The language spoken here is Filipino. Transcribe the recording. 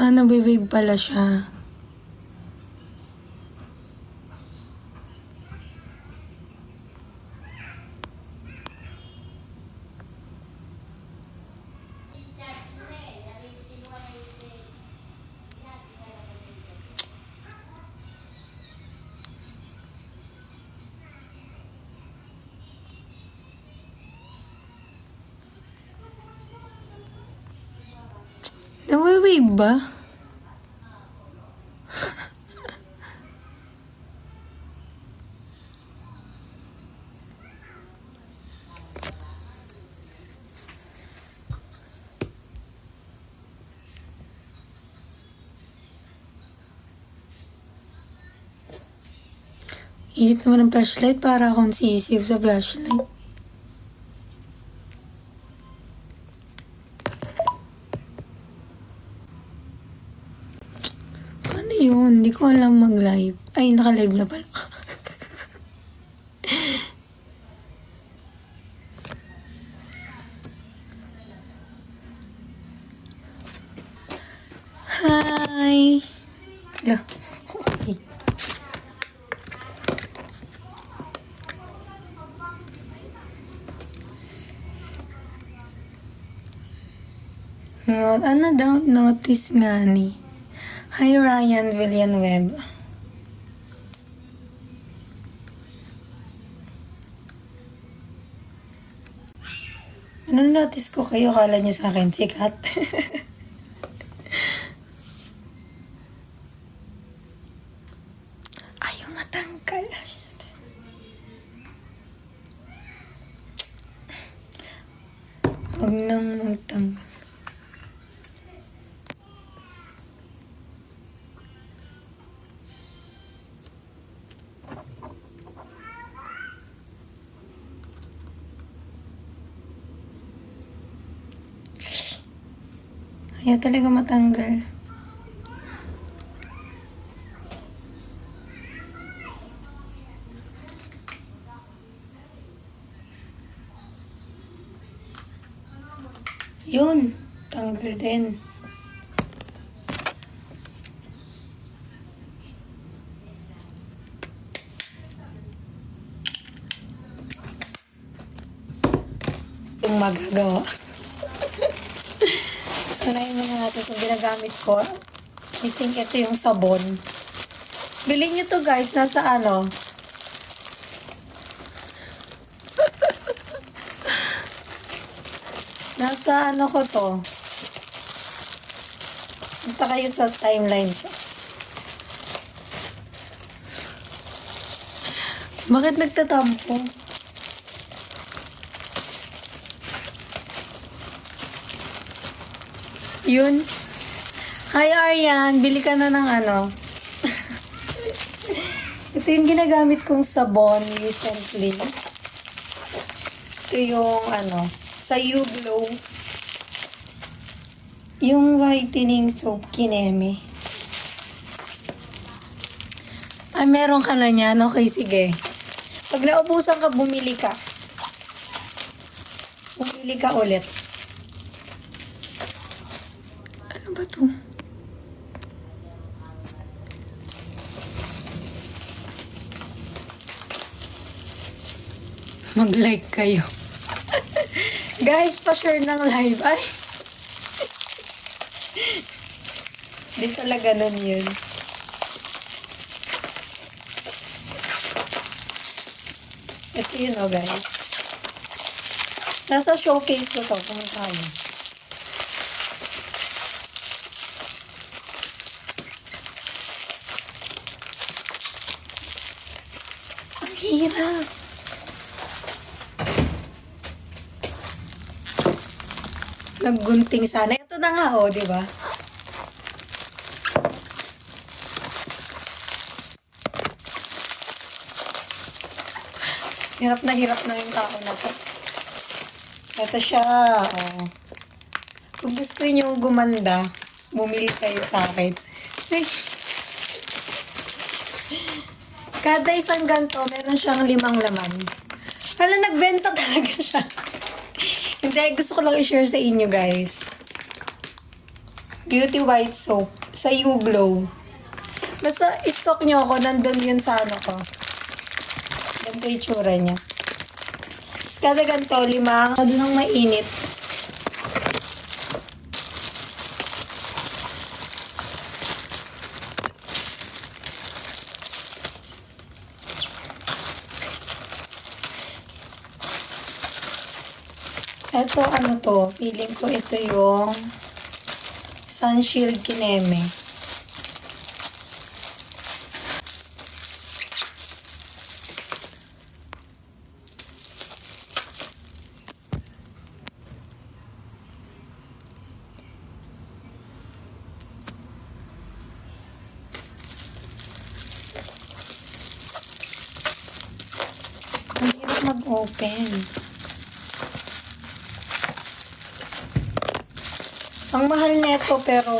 Nagbe-wave pala siya. Nagwe-wave ba? Init naman ng flashlight para akong sisiw sa flashlight. Paano yun? Hindi ko alam mag-live. Ay, naka-live na pala. Hi! Ala. Okay. Ano daw notice nga ni? Hi Ryan Villanueva. Ano notice ko kayo? Kala niyo sa akin sikat? Ayaw matanggal. Huwag nang magtanggal. Ayaw talaga matanggal. Yun. Tanggal din. Yung magagawa. So, nahin muna natin kung ginagamit ko. I think ito yung sabon. Bilhin nyo to guys. Nasa ano? Nasa ano ko to. Punta kayo sa timeline ko. Bakit nagtatampo? Yun. Hi Aryan, bili ka na ng ano. Ito yung ginagamit kong sabon recently. Ito yung ano, sa YouGlow. Yung whitening soap Kineme. Ay, meron ka na niyan. Okay, sige. Pag naubusan ka, bumili ka. Bumili ka ulit. Ano ba to? Mag-like kayo. Guys, pa-share ng live. Ay. Di talaga nun yun. Ito yun o guys. Nasa showcase ko to. Pumunta kayo. Ang hirap. Naggunting sana. Ito na nga oh, di ba? Hirap na yung tao na to. Ito siya. Oh. Kung gusto niyo gumanda, bumili kayo sa akin. Ay. Kada isang ganito, meron siyang 5 laman. Hala, nagbenta talaga siya. Hindi, gusto ko lang i-share sa inyo, guys. Beauty White Soap sa YouGlow. Basta stock nyo ako, nandun yun sa ano ko. Ganito yung tsura niya. Tapos kada ganito, 5, doon ang mainit. Ito, ano to? Feeling ko ito yung Sunshield Kineme. Ang hirap mag-open. Ang mahal nito pero